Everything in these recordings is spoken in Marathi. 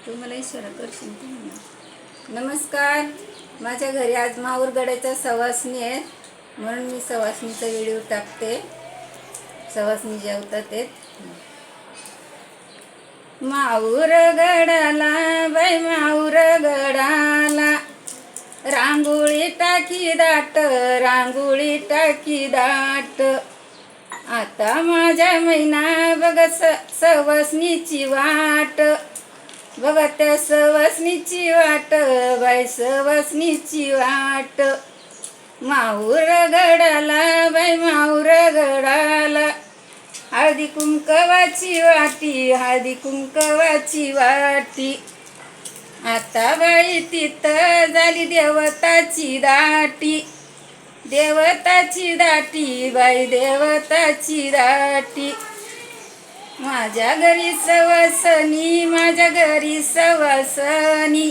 तू मला इशारा करशील की म्हणा. नमस्कार. माझ्या घरी आज माहूरगडाच्या सवासणी आहेत, म्हणून मी सवासणीचा व्हिडिओ टाकते. सवासणी जेवतात ते. माहूरगडाला बाई माहूरगडाला रांगोळी टाकी दाट, रांगोळी टाकी दाट. आता माझ्या महिना बघ सवासणीची वाट, बघ त्या सवासणीची वाट, बाई सवासणीची वाट. माहूरगडाला बाई माहूरगडाला हळदी कुंकवाची वाटी, हळदी कुंकवाची वाटी. आता बाई तिथं झाली देवताची दाटी, देवताची दाटी, बाई देवताची दाटी. माझ्या घरी सवासणी, माझ्या घरी सवासणी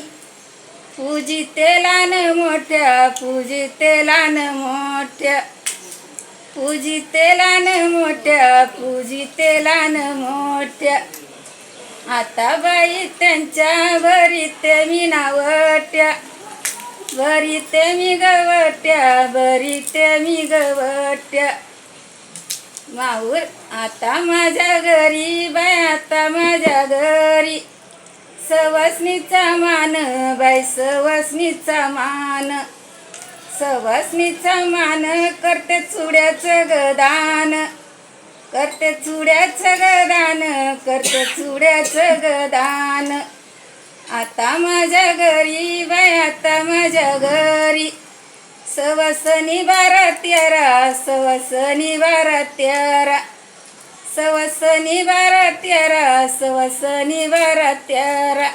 पूजिते लहान मोठ्या, पूजिते लहान मोठ्या, पूजिते लहान मोठ्या, पूजिते लहान मोठ्या. आता बाई त्यांच्या भरीते मी नावट्या, भरीते मी गवट्या, भरीते मी गवट्या. माहूर आता माझ्या घरी बाई, आता माझ्या घरी सवासणीचा मान, बाई सवासणीचा मान, सवासणीचा मान. करते चुड्याचं गदान, करते चुड्याचं गदान, करते चुड्याचं गदान. आता माझ्या घरी बाई, आता माझ्या घरी सवासणी 12-13, सवासणी 12-13, सवासणी 12-13, सवासणी 12-13.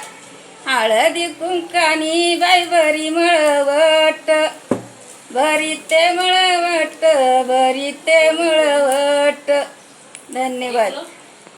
हळदी कुंकानी बाई बरी मळवट, बरी ते मळवट, बरी ते मळवट. धन्यवाद.